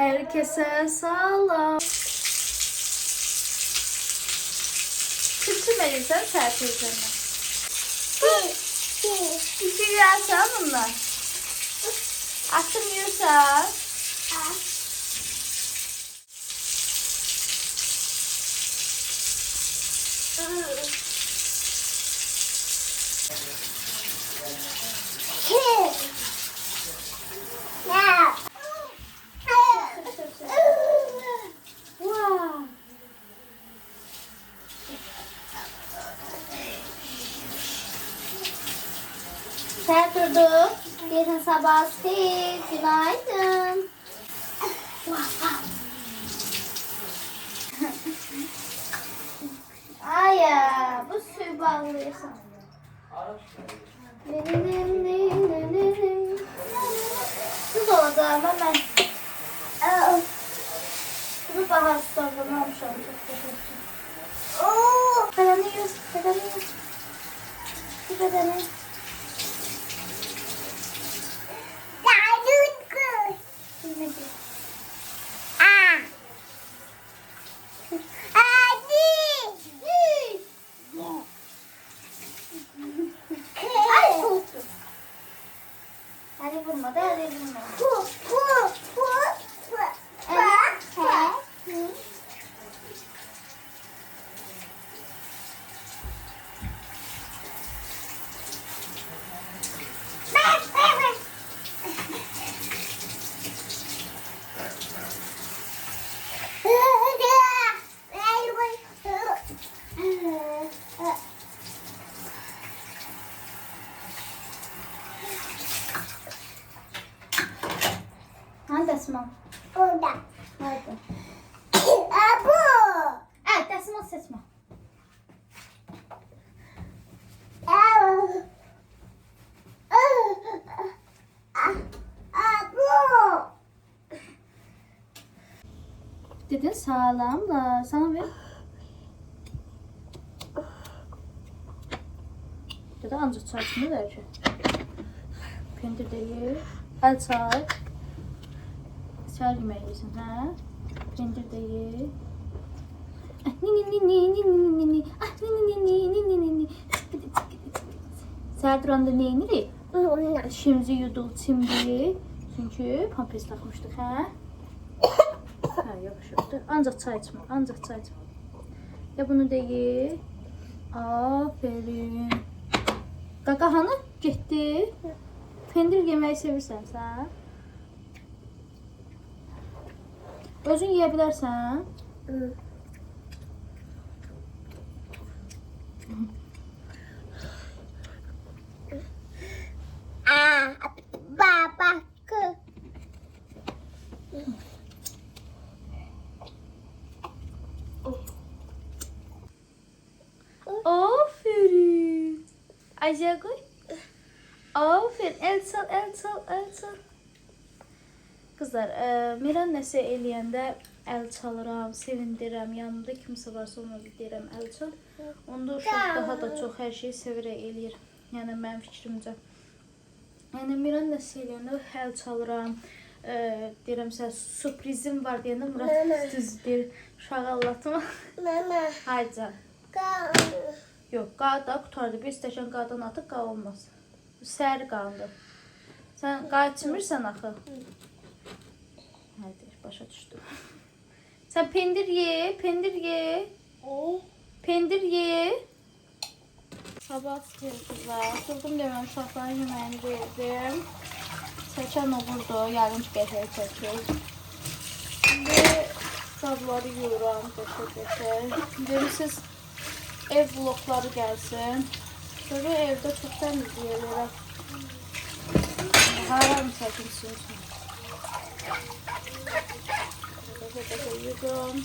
Herkese salam. Kıçım elimden serpileceğim. İki gelsen bunlar. Aklım yiyorsa. Sen durduk. Yarın sabah günaydın. Ay ya, bu suyu bağlıyorsun. Kız olacağım hemen. Bunu bahar sorgulamamışım. Çok teşekkür. Ooo, karanıyız, karanıyız. Bir bedeni. Hadi vurma da hadi vurma. Desma. Orada. Nerede? Abu. Evet, Desma seçme. Abu. Abu. Dedin sağlamla. Sana ver. Dedi ancak çarşını verecek. Pendir değil. El çay. Çay yemeği yesin ha. Pendir değil. Səhər duranda nə edirik? Dişimizi yudul çimdik. Çünki pampers taxmışdıq, hə? Hə, yapışıqdır. Ancaq çay içmə, ancaq çay içmə. Ya bunu deyil. Aferin. Qaqa hanı? Getdi. Pendir yeməyi sevirsən sən? Özün yeyə bilərsən? Baba. Aferin. Aşağı koy. Aferin. El sal, el sal, el sal. Kızlar, Miran nəsə eləyəndə əl çalıram, sevindirəm. Yanımda kimsə varsa ona deyirəm əl çal. Onda uşaq daha da çox hər şeyi sevirək eləyir. Yəni mənim fikrimcə. Yəni Miran nəsə eləyəndə əl çalıram. Deyirəm sən sürprizim var deyəndə Murad düzdür. Uşağı anlatma. Mama. Hayca. Yox, qağ da qutardı. Bir stəkan qağdan atıb qağ olmaz. Səhər qağındır. Sən qağ içmirsən axı. Hadi başa düşdüm. Sen pendir ye, pendir ye. Pendir ye. Sabah kızlar. Durdum demem uşaqların yemeğini verdim. Çəkən olurdu. Yarın qəşəng çəkir. Şimdi qabları yuyuram. Qəşəng. Demişsiniz ev vlogları gəlsin. Böyle evdə çox təmizləyirəm. Haram çəkilsin. Koyuyorum.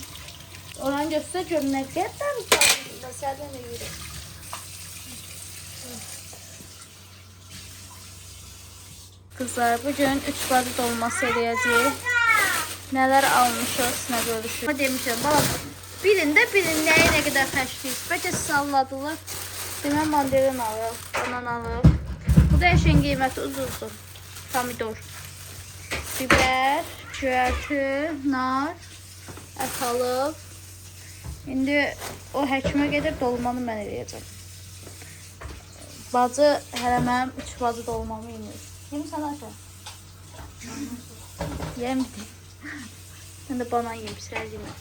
Oran göster görün ne kadar güzel. Senden de yürü. Kızlar bugün 3 bacı dolması eləyəcəyik. Neler almışız, ne görüşürüz. Ama demişim baba birinde nəyə nə qədər xərcləyik. Bəlkə salladılar. Deməm mandalina alır, banan alır. Bu da eşin qiyməti uzundur. Pomidor, biber, Cöyərti, nar, ət alıb. İndi o həkimə gedir, dolmanı mən eləyəcəm. Bacı hələ mənim 3 bacı dolmamı yemir. Yemirsən Ayşə? Yemdir. Mən də banan yemişlər yemir.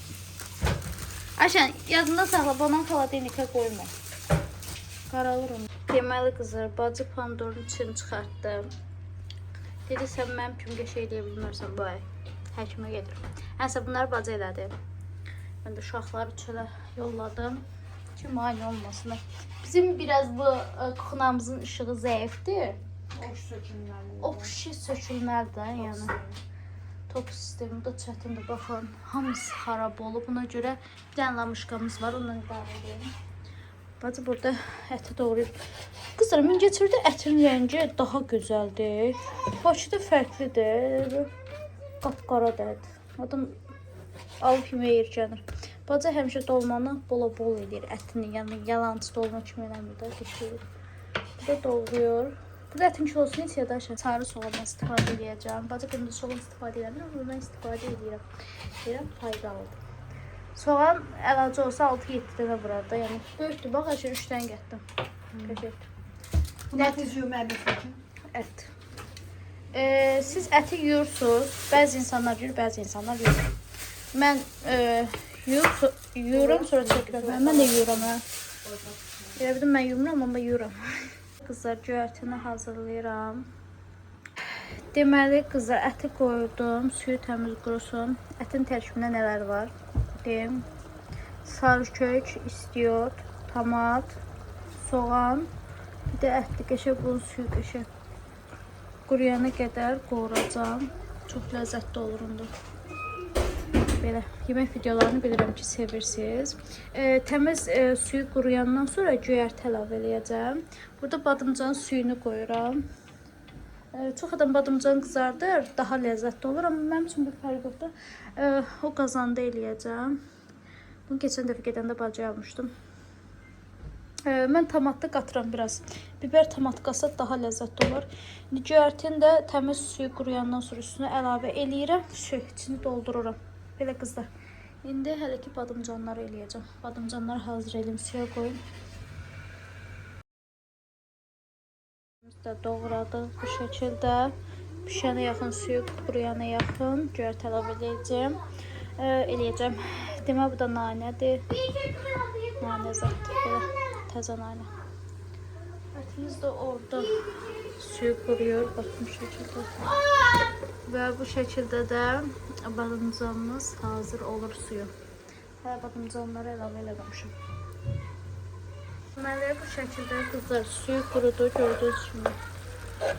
Ayşə, yadında saxla, banan xaladenikə qoyma. Qaralır onu. Deməli qızlar, bacı pomidorun içini çıxartdım. Dedi, sən mənim kimi qəşəng eləyə bilmərsən bu ay. Həkimə gedir. Həsə bunları bacı elədi. Mən də uşaqları çölə yolladım ki, mani olmasın. Bizim biraz bu kuxunamızın ışığı zəifdir. O pişi sökülməlidir. Yəni top sistemi də çətindir. Baxın, hamısı xarab olub. Buna görə bir dənə lamışqamız var. Ondan idarə edelim. Bacı burada əti doğrayıb. Qızlar, Mingəçevirdə ətin rəngi daha gözəldir. Bakıda fərqlidir. Qapqaradır. Adam alıb yeməyə yerkənir. Bacı həmişə dolmanı bol edir ətini. Yəni yalancı dolma kimi eləmir də, keçirir. Bu da doğruyor. Bu da ətin kilosunu neçəyə daşır? Sarı soğandan istifadə edəcəm. Bacı qırmızı soğan istifadə edirəm. Bundan istifadə edirəm. Deyirəm, faydalıdır. Soğan əlacı olsa 6-7 dənə vurur da. Yəni böyükdür. Bax, əşir 3 dənə gətdim. Qəşəkdir. Ət yeyir, ət. Siz əti yuyursunuz. Bəzi insanlar yuyur, bəzi insanlar yuyur. Mən yuyuram, sonra çəkirəm. Mən də yuyuram. Elə bildim, mən yuyuram, amma yuyuram. Qızlar, göyərtini hazırlayıram. Deməli, qızlar, əti qoydum. Suyu təmiz qurusun. Ətin tərkibində nələr var? Deyim. Sarı kök, istiot, tomat, soğan. Bir də ətli qəşəng, bunun suyu qəşəng. Quruyana qədər qoğuracam. Çox ləzzətli olur onda. Belə yemək videolarını bilirəm ki, sevirsiniz. Təmiz suyu quruyandan sonra göyərti əlavə eləyəcəm. Burada badımcanın suyunu qoyuram. Çox adam badımcan qızardır, daha ləzzətli olur, amma mənim üçün bir fərq yoxdur. O qazanda eləyəcəm. Bunu keçən dəfə gedəndə bacı almışdım. Mən tomatda qatıram biraz. Biber tomat qatsa daha ləzzətli olur. Göyərtini də təmiz suyu quruyandan sonra üstünə əlavə eləyirəm. İçini doldururam. Belə qızlar. İndi hələ ki badımcanları eləyəcəm. Badımcanları hazır eləyim, suya qoyum. Biz də doğradıq bu şəkildə. Pişənə yaxın, suyu quruyana yaxın göyərti əlavə eləyəcəm. Demə bu da nanədir. Nanə zətdir. Belə təzə nanə. Ətimiz də orada suyu quruyur. Baxın bu şəkildə. Və bu şəkildə də badımcanımız hazır olur suyu. Hələ badımcanları əlavə eləməmişim. Deməli bu şəkildə qızlar suyu qurudu, gördüyünüz kimi.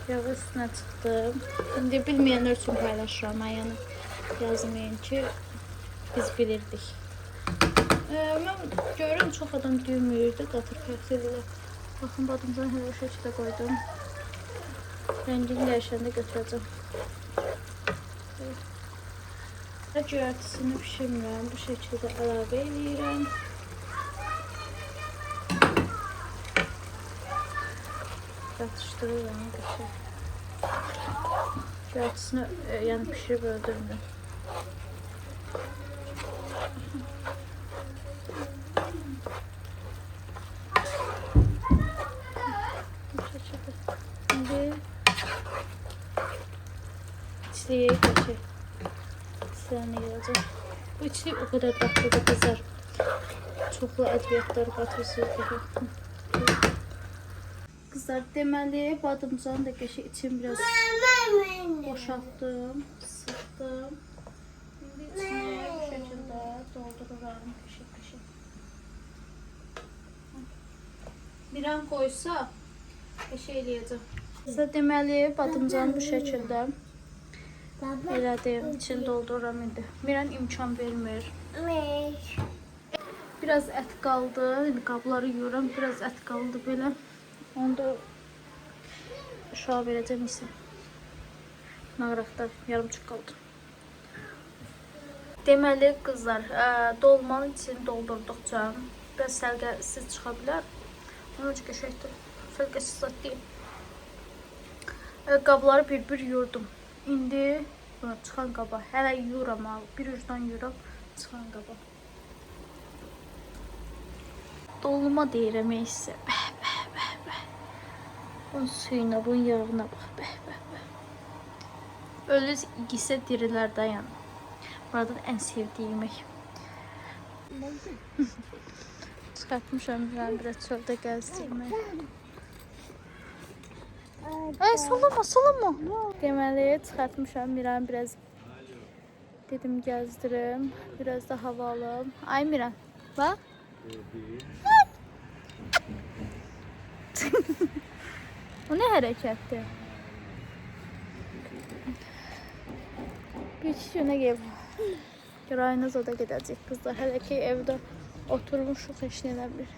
Yağı üstünə çıxdım. İndi bilməyənlər üçün paylaşıram. Yəni yazmayın ki, biz bilirdik. Mən görürüm, çox adam düymüyürdü, qatır fərqlilə. Baxın, badımcanı hələ o şəkildə qoydum. Rəngini dəyişəndə götürəcəm. Göyərtisini pişirmirəm, bu şəkildə əlavə eləyirəm. Yatışdırıram qəşəng. Göyərtisini yəni pişirib öldürmürəm. Bu şəkildə. İndi içliyi qəşəng. Bu içli o kadar tatlıdır kızlar. Çoxlu ədviyyatlar qatırsınız. Qızlar, deməli badımcanı da qəşəng için biraz boşaltdım, sıxdım. İndi içine bu şəkildə doldururam qəşəng. Bir an qoysa qəşəng eləyəcəm. Qızlar, deməli badımcanı bu şəkildə elədim, içini doldururam indi. Miran imkan vermir. Biraz ət qaldı, qabları yuyuram, biraz ət qaldı belə. Onu da uşağa verəcəm isə. Nağraqda yarımçıq qaldı. Deməli qızlar, dolmanın içini doldurduqca biraz səlqəsiz çıxa bilər. Onun üçün qəşəngdir. Səlqəsiz zat deyil. Qabları bir-bir yuyurdum. İndi buna çıxan qaba. Hələ yuyuram abi. Bir ucdan yuyuram, çıxan qaba. Dolma deyirəm isə. Bəh, bəh, bəh, bəh. Bunun suyuna, bunun yağına bax. Bəh, bəh, bəh. Ölüz ikisə dirilər dayan. Buradan ən sevdiyi yemək. Çıxartmışam ben biraz çöldə gəzdirmək. Ay salama salama. Deməli çıxartmışam Miran biraz. Dedim gəzdirim. Biraz da hava alım. Ay Miran bak. O ne hərəkətdir? Bir kişi öne gel. Rayınız o da gidecek kızlar. Hele ki evde oturmuşuk heç nə bilir.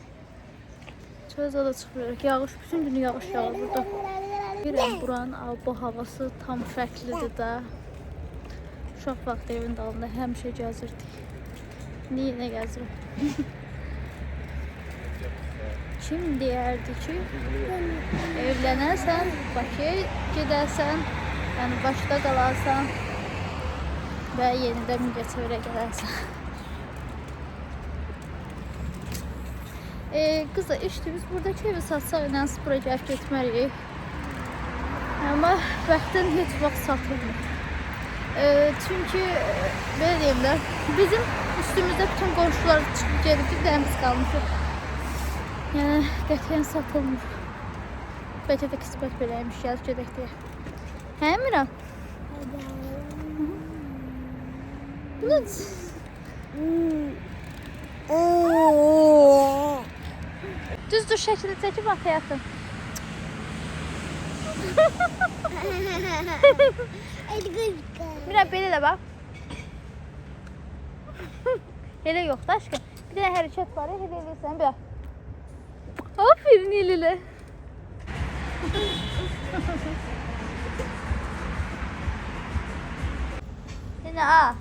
Çöz o da çıxırıq. Yağış, bütün günü yağış yağır burada. Bilirəm buranın bu havası tam fərqlidir də. Uşaq vaxtı evin dalında həmişə gəzirdik. Niyə nə gəzirik? Kim deyərdi ki, evlənərsən, Bakıya gedərsən, yəni başda qalarsan və yenidən Mingəçevirə gələrsən. Kızlar işte biz buradaki evi satsaq ilə spora gəlib getməliyik. Amma vaxtdan heç vaxt satılmır. Çünkü belə deyim də, bizim üstümüzdə bütün qonşular çıxıb gedib, bir dənə biz qalmışıq. Yəni qətiyyən satılmır. Bəlkə də qismət beləymiş, gəlib gedək deyə. Hə Miran? Ne? Düz şəkildə çəkib bax həyatım. Miran belə də bax. Elə yox da aşkım. Bir dənə hərəkət var ya, elə eləyirsən bir. Aferin Elilə. Dene a.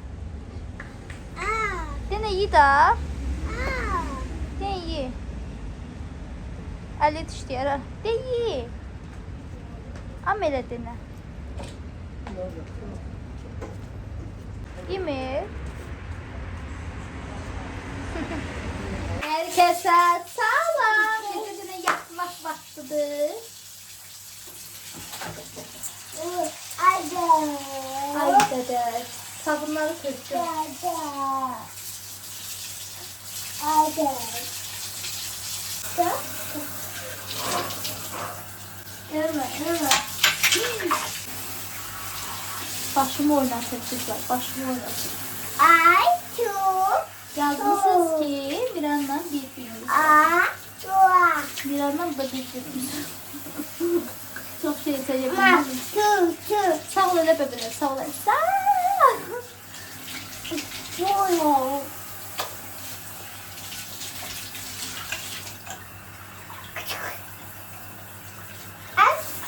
Dene yi da. Dene yi. Ali dişləyər ha. De yi. Am elə dene. Yemir. Herkese salam. Gecesine yatmak vaktidir. Ay dede. Sabunları töktüm. Gelme. Başımı oynatır kızlar. Başımı oynatır. Yazmışsınız ki Miran'la birbirimiz. Miran'la da birbirimiz. Çok şey seviyorum. Sağ ol öyle bebeler. Sağ ol. Sağ ol.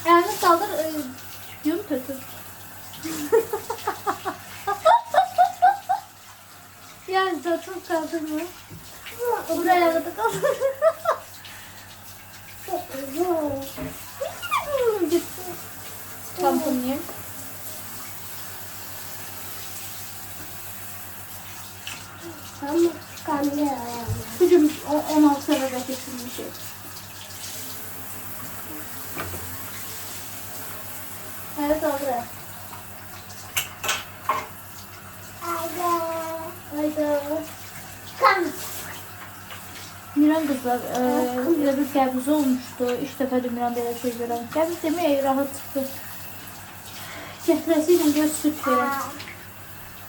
Ayağını kaldır. Yum kötü. Yani zaten kaldırma. Buraya da kaldır. Gitti. Tamponlayayım. Gücüm 16 senede kesilmiş şey. Evet aldı. Hayda. Miran kızlar, elə bir qəbzi olmuşdu. İlk dəfədir Miranda elə şey görəm. Qəbz demək rahat çıxdı. Gətirəsi ilə göz süt verəm.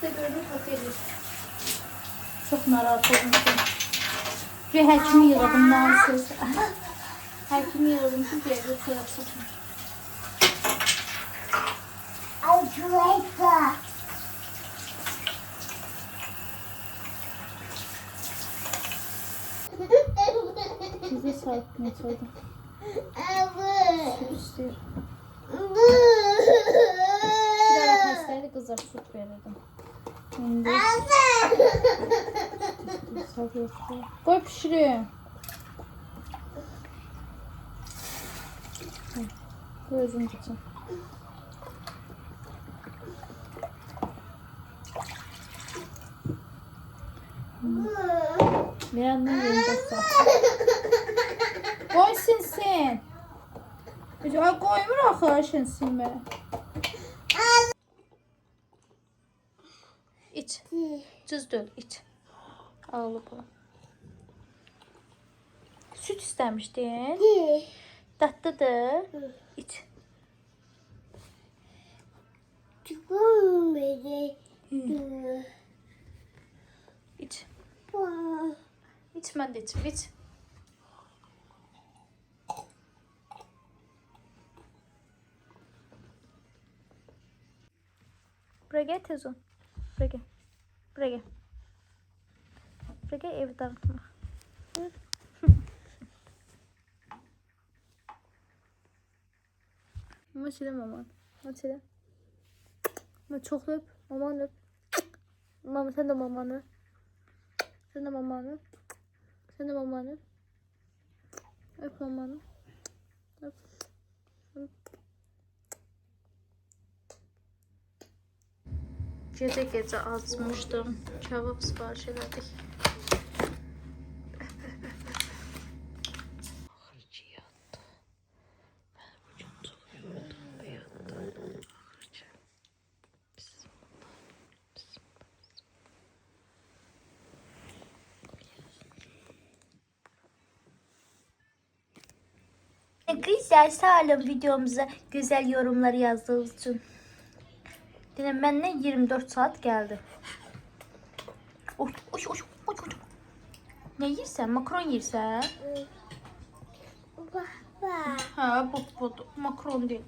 Size gördüm fakirlik. Çok narahat olmuşum. Bir həkimi yığıldım nansız. Həkimi yığıldım çünkü evde çörək satmış. Size sahip ne çaldı? Süt istiyor. Bir ara hastaydı kızlar süt verirdim. Şimdi koy pişireyim. Koy özüm için. Miran'ın yerinde sat. Qoy sinsin. Ay qoymur axı sinsinmə. İç. Cız döl, iç. Ağlı bu. Süt istemiştin. Tatlıdır. İç. Çıkın beni. İç. İç ben de içim. İç. Buraya gel tez ol. Buraya gel. Buraya gel. Buraya gel, evi dağıtma. Mama çile mama. Mama çile. Mama çok öp. Mamanı öp. Mama sen de mamanı öp. Sen de mamanı öp. Sen de mamanı öp. Öp mamanı. Öp. Öp. Gece açmışdım. Kebap sipariş elədik. Axırıcı yatdı. Mən bugün çox yoruldum və yatdım. Axırıcı. Güzel, sağ olun videomuza güzel yorumlar yazdığınız için. Yine benden 24 saat geldi. Oy. Ne yersen? Makron yersen? Baba. Ha, bu makron değil.